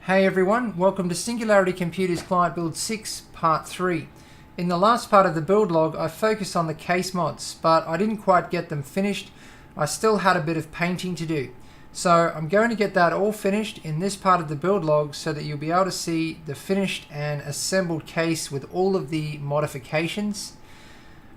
Hey everyone, welcome to Singularity Computers Client Build 6 Part 3. In the last part of the build log I focused on the case mods, but I didn't quite get them finished. I still had a bit of painting to do. So I'm going to get that all finished in this part of the build log so that you'll be able to see the finished and assembled case with all of the modifications.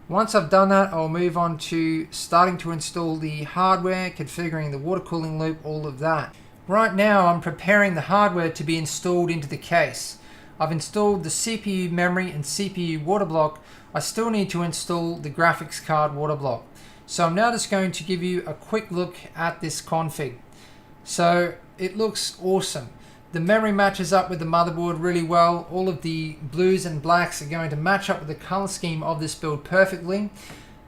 Once I've done that, I'll move on to starting to install the hardware, configuring the water cooling loop, all of that. Right now I'm preparing the hardware to be installed into the case. I've installed the CPU memory and CPU water block. I still need to install the graphics card water block. So I'm now just going to give you a quick look at this config. So it looks awesome. The memory matches up with the motherboard really well. All of the blues and blacks are going to match up with the color scheme of this build perfectly.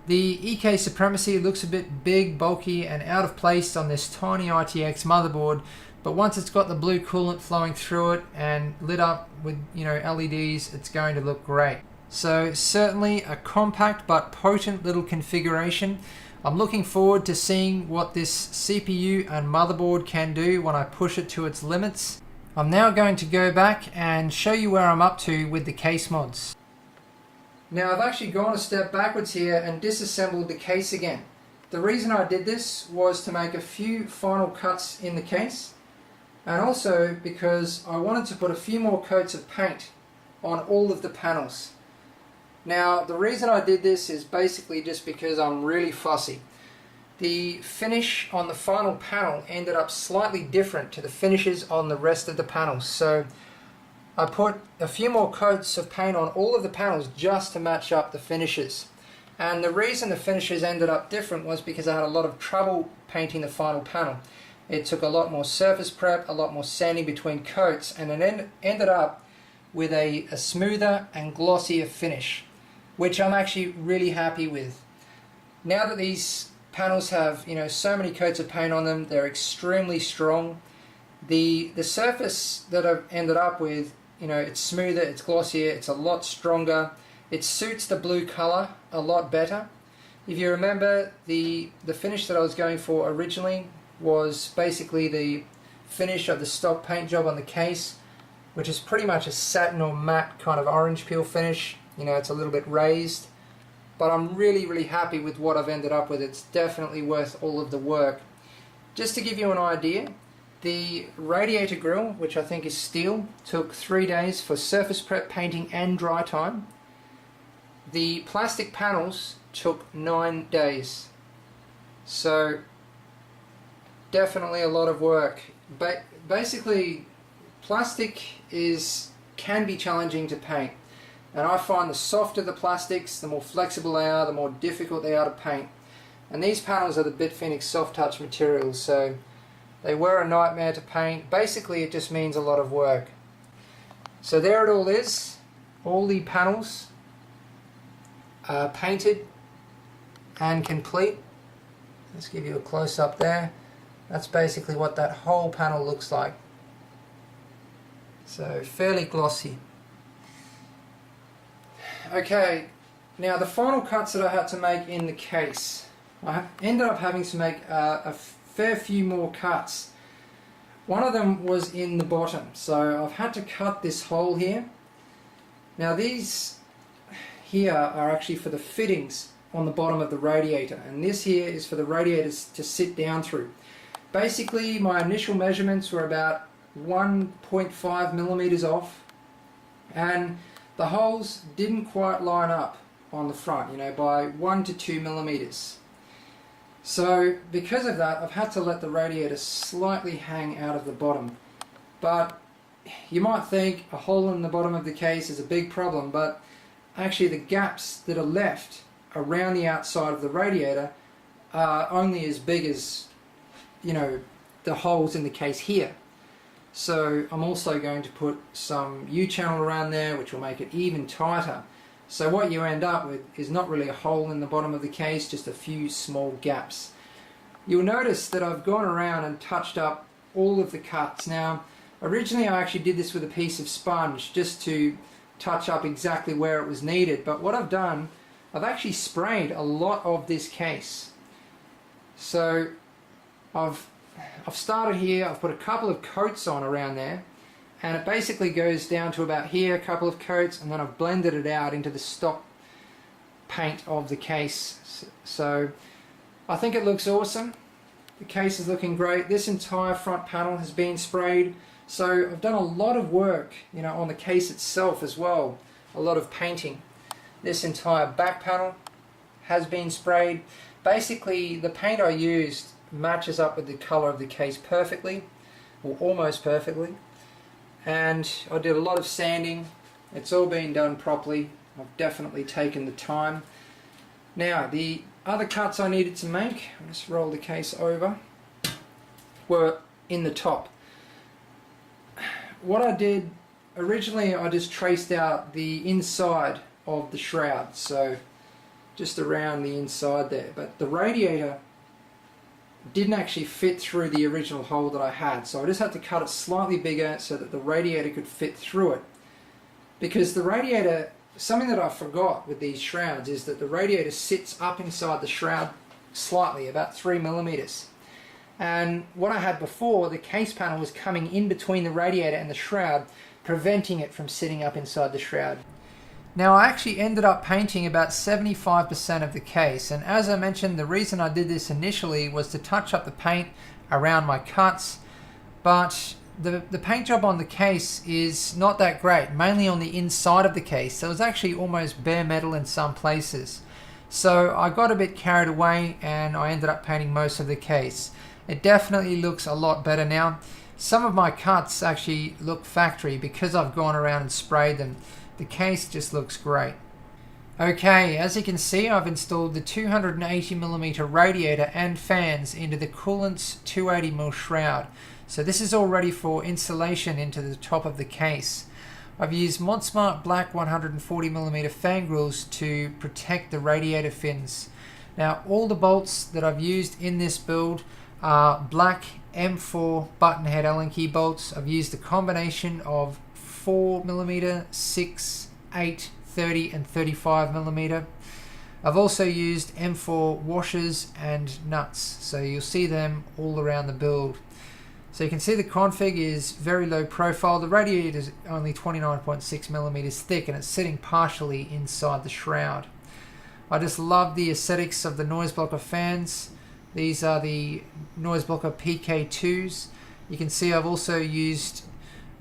The EK Supremacy looks a bit big, bulky, and out of place on this tiny ITX motherboard, but once it's got the blue coolant flowing through it and lit up with LEDs, it's going to look great. So certainly a compact but potent little configuration. I'm looking forward to seeing what this CPU and motherboard can do when I push it to its limits. I'm now going to go back and show you where I'm up to with the case mods. Now I've actually gone a step backwards here and disassembled the case again. The reason I did this was to make a few final cuts in the case, and also because I wanted to put a few more coats of paint on all of the panels. Now the reason I did this is basically just because I'm really fussy. The finish on the final panel ended up slightly different to the finishes on the rest of the panels, so I put a few more coats of paint on all of the panels just to match up the finishes. And the reason the finishes ended up different was because I had a lot of trouble painting the final panel. It took a lot more surface prep, a lot more sanding between coats, and it ended up with a smoother and glossier finish, which I'm actually really happy with. Now that these panels have so many coats of paint on them, they're extremely strong. The surface that I've ended up with, it's smoother, it's glossier, it's a lot stronger. It suits the blue color a lot better. If you remember, the finish that I was going for originally was basically the finish of the stock paint job on the case, which is pretty much a satin or matte kind of orange peel finish. It's a little bit raised, but I'm really happy with what I've ended up with. It's definitely worth all of the work. Just to give you an idea, the radiator grill, which I think is steel, took 3 days for surface prep, painting and dry time. The plastic panels took 9 days. So definitely a lot of work. But basically plastic can be challenging to paint. And I find the softer the plastics, the more flexible they are, the more difficult they are to paint. And these panels are the Bitfinex soft touch materials, so they were a nightmare to paint. Basically it just means a lot of work. So there it all is. All the panels are painted and complete. Let's give you a close up there. That's basically what that whole panel looks like. So fairly glossy. Okay, now the final cuts that I had to make in the case. I ended up having to make a fair few more cuts. One of them was in the bottom, so I've had to cut this hole here. Now these here are actually for the fittings on the bottom of the radiator, and this here is for the radiators to sit down through. Basically my initial measurements were about 1.5 millimeters off, and the holes didn't quite line up on the front, by 1 to 2 millimeters. So because of that, I've had to let the radiator slightly hang out of the bottom. But you might think a hole in the bottom of the case is a big problem, but actually the gaps that are left around the outside of the radiator are only as big as the holes in the case here. So I'm also going to put some U-channel around there, which will make it even tighter. So what you end up with is not really a hole in the bottom of the case, just a few small gaps. You'll notice that I've gone around and touched up all of the cuts. Now originally I actually did this with a piece of sponge just to touch up exactly where it was needed, but what I've done, I've actually sprayed a lot of this case. So I've started here, I've put a couple of coats on around there, and it basically goes down to about here, a couple of coats, and then I've blended it out into the stock paint of the case. So I think it looks awesome. The case is looking great. This entire front panel has been sprayed, so I've done a lot of work, you know, on the case itself as well, a lot of painting. This entire back panel has been sprayed. Basically the paint I used matches up with the color of the case perfectly, or almost perfectly, and I did a lot of sanding. It's all been done properly. I've definitely taken the time. Now the other cuts I needed to make, I'll just roll the case over, were in the top. What I did originally, I just traced out the inside of the shroud, so just around the inside there, but the radiator didn't actually fit through the original hole that I had, so I just had to cut it slightly bigger so that the radiator could fit through it. Because the radiator, something that I forgot with these shrouds is that the radiator sits up inside the shroud slightly, about 3 millimeters. And what I had before, the case panel was coming in between the radiator and the shroud, preventing it from sitting up inside the shroud. Now I actually ended up painting about 75% of the case, and as I mentioned, the reason I did this initially was to touch up the paint around my cuts, but the paint job on the case is not that great, mainly on the inside of the case. So it was actually almost bare metal in some places. So I got a bit carried away and I ended up painting most of the case. It definitely looks a lot better now. Some of my cuts actually look factory because I've gone around and sprayed them. The case just looks great. Okay, as you can see, I've installed the 280mm radiator and fans into the Coolant's 280mm shroud. So this is all ready for installation into the top of the case. I've used ModSmart black 140mm fan grills to protect the radiator fins. Now all the bolts that I've used in this build are black M4 button head Allen key bolts. I've used a combination of 4mm, 6, 8, 30 and 35mm. I've also used M4 washers and nuts, so you'll see them all around the build. So you can see the config is very low profile. The radiator is only 29.6mm thick and it's sitting partially inside the shroud. I just love the aesthetics of the noise blocker fans. These are the noise blocker PK2s. You can see I've also used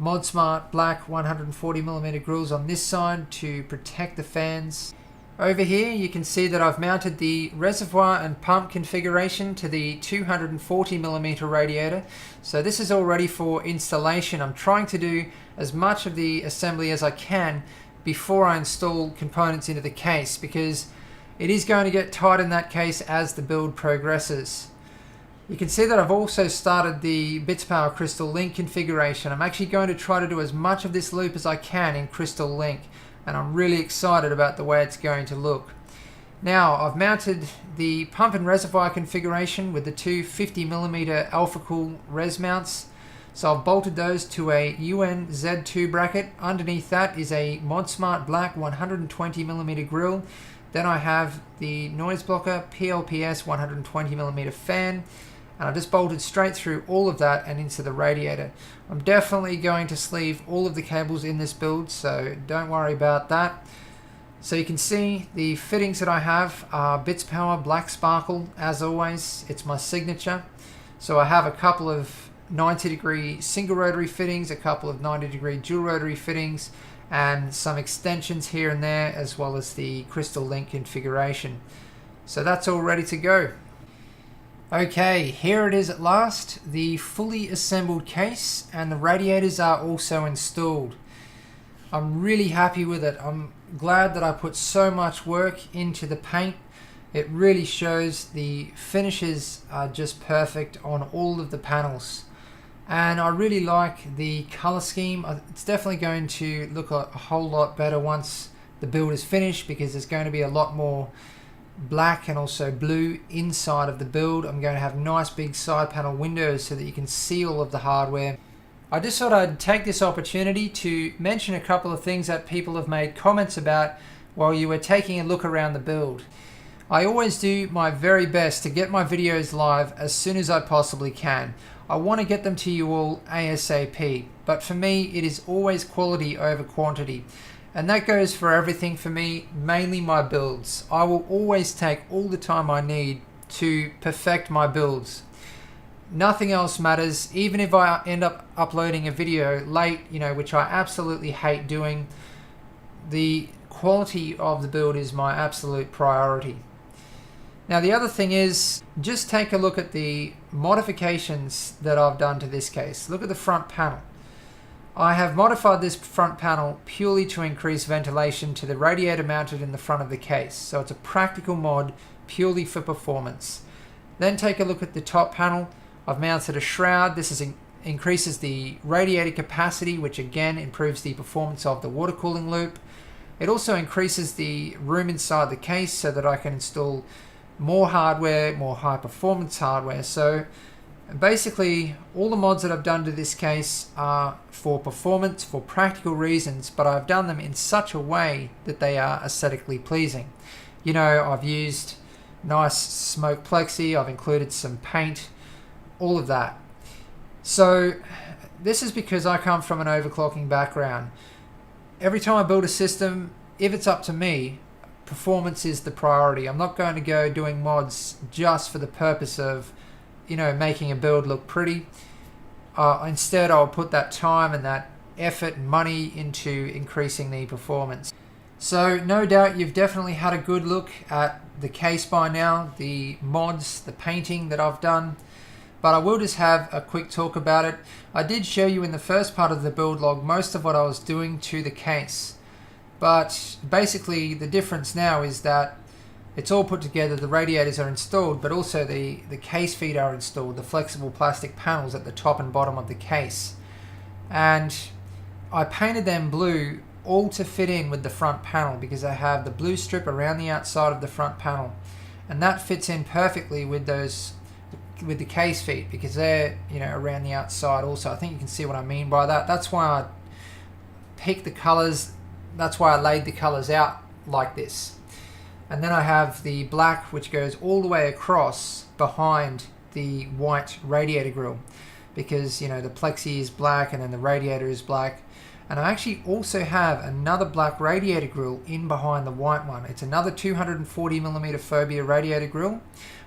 ModSmart black 140mm grills on this side to protect the fans. Over here you can see that I've mounted the reservoir and pump configuration to the 240mm radiator. So this is all ready for installation. I'm trying to do as much of the assembly as I can before I install components into the case, because it is going to get tight in that case as the build progresses. You can see that I've also started the Bitspower Crystal Link configuration. I'm actually going to try to do as much of this loop as I can in Crystal Link, and I'm really excited about the way it's going to look. Now I've mounted the pump and reservoir configuration with the two 50mm AlphaCool res mounts. So I've bolted those to a UN Z2 bracket. Underneath that is a ModSmart black 120mm grill. Then I have the noise blocker PLPS 120mm fan, and I just bolted straight through all of that and into the radiator. I'm definitely going to sleeve all of the cables in this build, so don't worry about that. So you can see the fittings that I have are Bitspower Black Sparkle, as always. It's my signature. So I have a couple of 90-degree single rotary fittings, a couple of 90-degree dual rotary fittings, and some extensions here and there, as well as the Crystal Link configuration. So that's all ready to go. Okay, here it is at last, the fully assembled case, and the radiators are also installed. I'm really happy with it. I'm glad that I put so much work into the paint. It really shows. The finishes are just perfect on all of the panels. And I really like the color scheme. It's definitely going to look a whole lot better once the build is finished, because there's going to be a lot more black and also blue inside of the build. I'm going to have nice big side panel windows so that you can see all of the hardware. I just thought I'd take this opportunity to mention a couple of things that people have made comments about while you were taking a look around the build. I always do my very best to get my videos live as soon as I possibly can. I want to get them to you all ASAP, but for me it is always quality over quantity. And that goes for everything for me, mainly my builds. I will always take all the time I need to perfect my builds. Nothing else matters, even if I end up uploading a video late, which I absolutely hate doing. The quality of the build is my absolute priority. Now the other thing is, just take a look at the modifications that I've done to this case. Look at the front panel. I have modified this front panel purely to increase ventilation to the radiator mounted in the front of the case. So it's a practical mod purely for performance. Then take a look at the top panel. I've mounted a shroud. This increases the radiator capacity, which again improves the performance of the water cooling loop. It also increases the room inside the case so that I can install more hardware, more high performance hardware. So basically all the mods that I've done to this case are for performance, for practical reasons, but I've done them in such a way that they are aesthetically pleasing. I've used nice smoke plexi, I've included some paint, all of that. So this is because I come from an overclocking background. Every time I build a system, if it's up to me, performance is the priority. I'm not going to go doing mods just for the purpose of making a build look pretty. Instead, I'll put that time and that effort and money into increasing the performance. So no doubt you've definitely had a good look at the case by now, the mods, the painting that I've done, but I will just have a quick talk about it. I did show you in the first part of the build log most of what I was doing to the case, but basically the difference now is that it's all put together, the radiators are installed, but also the case feet are installed, the flexible plastic panels at the top and bottom of the case. And I painted them blue all to fit in with the front panel because I have the blue strip around the outside of the front panel. And that fits in perfectly with the case feet because they're around the outside also. I think you can see what I mean by that. That's why I picked the colors, that's why I laid the colors out like this. And then I have the black which goes all the way across behind the white radiator grille because the plexi is black and then the radiator is black. And I actually also have another black radiator grille in behind the white one. It's another 240mm Phobia radiator grille.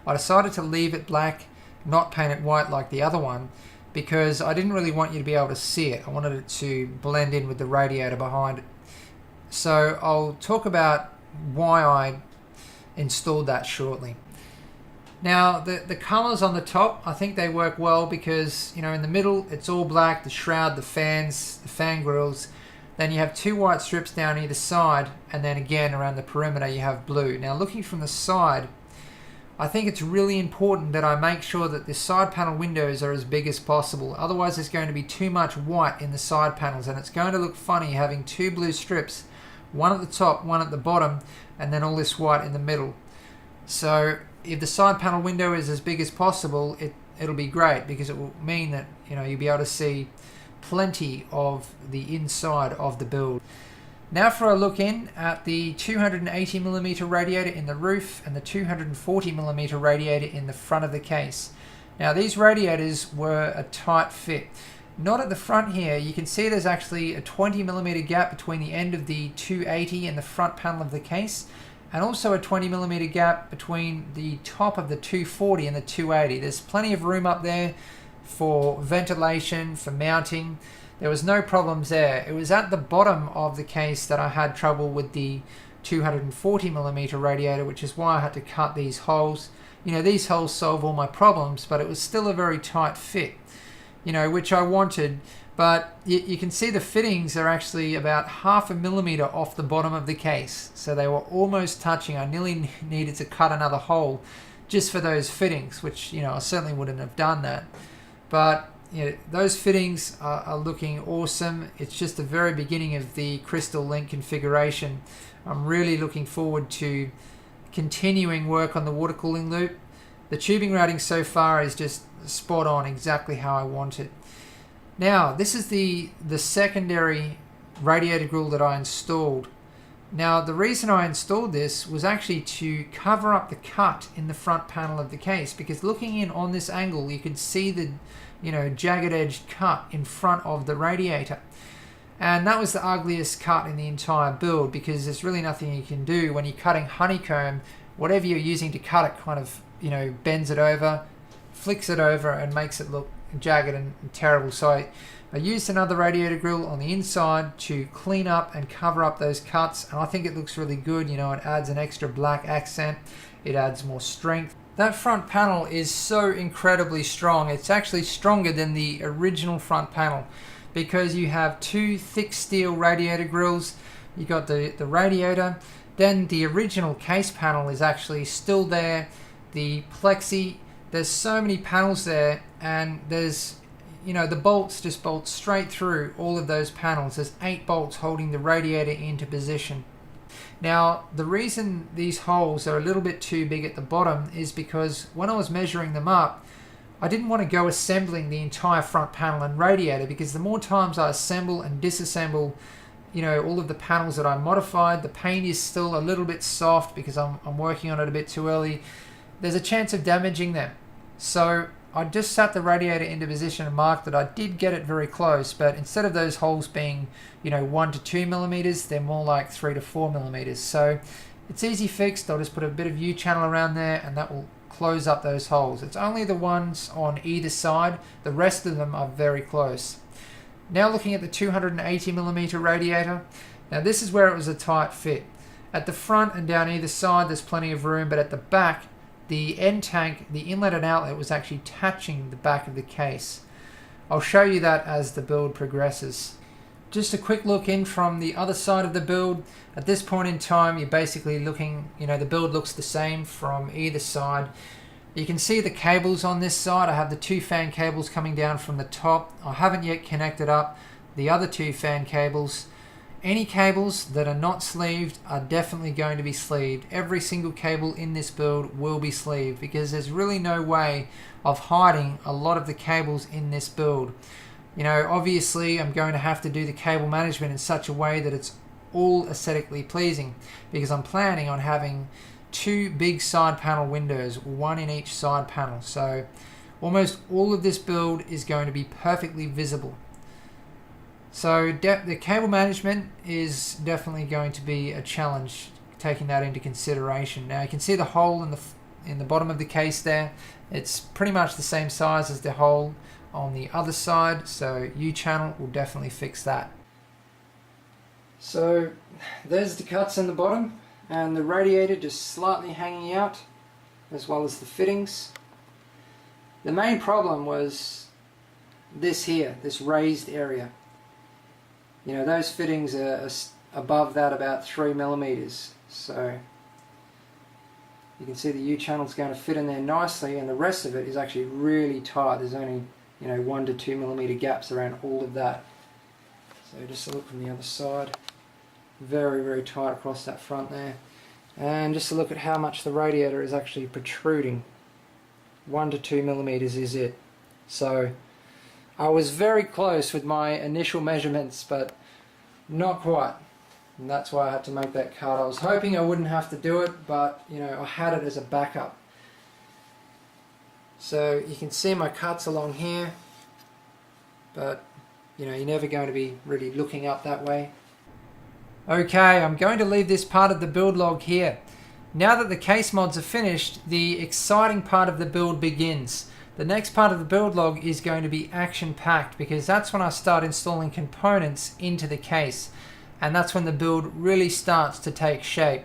I decided to leave it black, not paint it white like the other one, because I didn't really want you to be able to see it. I wanted it to blend in with the radiator behind it. So I'll talk about why I installed that shortly. Now the colors on the top, I think they work well because in the middle it's all black, the shroud, the fans, the fan grills. Then you have two white strips down either side, and then again around the perimeter you have blue. Now looking from the side, I think it's really important that I make sure that the side panel windows are as big as possible. Otherwise there's going to be too much white in the side panels and it's going to look funny having two blue strips, one at the top, one at the bottom, and then all this white in the middle. So if the side panel window is as big as possible, it'll be great because it will mean that you'll be able to see plenty of the inside of the build. Now for a look in at the 280mm radiator in the roof and the 240mm radiator in the front of the case. Now these radiators were a tight fit. Not at the front here. You can see there's actually a 20mm gap between the end of the 280 and the front panel of the case, and also a 20mm gap between the top of the 240 and the 280. There's plenty of room up there for ventilation, for mounting. There was no problems there. It was at the bottom of the case that I had trouble with the 240mm radiator, which is why I had to cut these holes. These holes solve all my problems, but it was still a very tight fit, which I wanted. But you can see the fittings are actually about 0.5 millimeter off the bottom of the case. So they were almost touching. I nearly needed to cut another hole just for those fittings, which, I certainly wouldn't have done that. But those fittings are looking awesome. It's just the very beginning of the Crystal Link configuration. I'm really looking forward to continuing work on the water cooling loop. The tubing routing so far is just spot on, exactly how I want it. Now, this is the secondary radiator grille that I installed Now the reason I installed this was actually to cover up the cut in the front panel of the case, because looking in on this angle you could see the jagged edged cut in front of the radiator. And that was the ugliest cut in the entire build, because there's really nothing you can do when you're cutting honeycomb. Whatever you're using to cut it kind of bends it over, flicks it over, and makes it look jagged and terrible. So I used another radiator grill on the inside to clean up and cover up those cuts, and I think it looks really good. It adds an extra black accent, it adds more strength. That front panel is so incredibly strong. It's actually stronger than the original front panel, because you have two thick steel radiator grills. You got the radiator, then the original case panel is actually still there, the plexi. There's so many panels there, and there's the bolts just bolt straight through all of those panels. There's 8 bolts holding the radiator into position. Now the reason these holes are a little bit too big at the bottom is because when I was measuring them up, I didn't want to go assembling the entire front panel and radiator, because the more times I assemble and disassemble all of the panels that I modified, the paint is still a little bit soft because I'm working on it a bit too early. There's a chance of damaging them. So I just sat the radiator into position and marked that I did get it very close, but instead of those holes being 1 to 2 millimeters, they're more like 3 to 4 millimeters. So it's easy fixed. I'll just put a bit of U-channel around there, and that will close up those holes. It's only the ones on either side. The rest of them are very close. Now looking at the 280 millimeter radiator. Now this is where it was a tight fit. At the front and down either side there's plenty of room, but at the back, the end tank, the inlet and outlet, was actually touching the back of the case. I'll show you that as the build progresses. Just a quick look in from the other side of the build. At this point in time, you're basically looking, the build looks the same from either side. You can see the cables on this side. I have the 2 fan cables coming down from the top. I haven't yet connected up the other 2 fan cables. Any cables that are not sleeved are definitely going to be sleeved. Every single cable in this build will be sleeved, because there's really no way of hiding a lot of the cables in this build. Obviously I'm going to have to do the cable management in such a way that it's all aesthetically pleasing, because I'm planning on having 2 big side panel windows, 1 in each side panel. So almost all of this build is going to be perfectly visible. So the cable management is definitely going to be a challenge, taking that into consideration. Now you can see the hole in the bottom of the case there. It's pretty much the same size as the hole on the other side, so U-channel will definitely fix that. So there's the cuts in the bottom, and the radiator just slightly hanging out, as well as the fittings. The main problem was this here, this raised area. Those fittings are above that about 3 millimeters, so you can see the U-channel is going to fit in there nicely, and the rest of it is actually really tight. There's only 1 to 2 millimeter gaps around all of that. So just a look from the other side, very, very tight across that front there. And just a look at how much the radiator is actually protruding. 1 to 2 millimeters is it. So I was very close with my initial measurements, but not quite. And that's why I had to make that cut. I was hoping I wouldn't have to do it, but I had it as a backup. So you can see my cuts along here, but you're never going to be really looking up that way. Okay, I'm going to leave this part of the build log here. Now that the case mods are finished, the exciting part of the build begins. The next part of the build log is going to be action-packed, because that's when I start installing components into the case, and that's when the build really starts to take shape.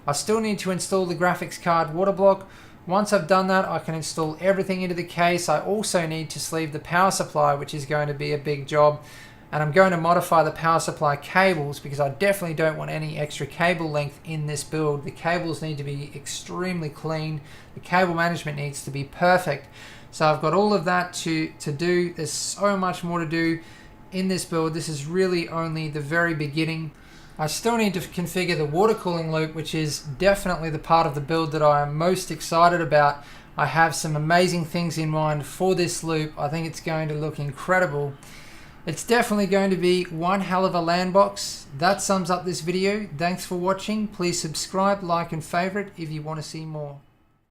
I still need to install the graphics card water block. Once I've done that, I can install everything into the case. I also need to sleeve the power supply, which is going to be a big job, and I'm going to modify the power supply cables, because I definitely don't want any extra cable length in this build. The cables need to be extremely clean. The cable management needs to be perfect. So I've got all of that to do. There's so much more to do in this build. This is really only the very beginning. I still need to configure the water cooling loop, which is definitely the part of the build that I am most excited about. I have some amazing things in mind for this loop. I think it's going to look incredible. It's definitely going to be one hell of a LAN box. That sums up this video. Thanks for watching. Please subscribe, like and favorite if you want to see more.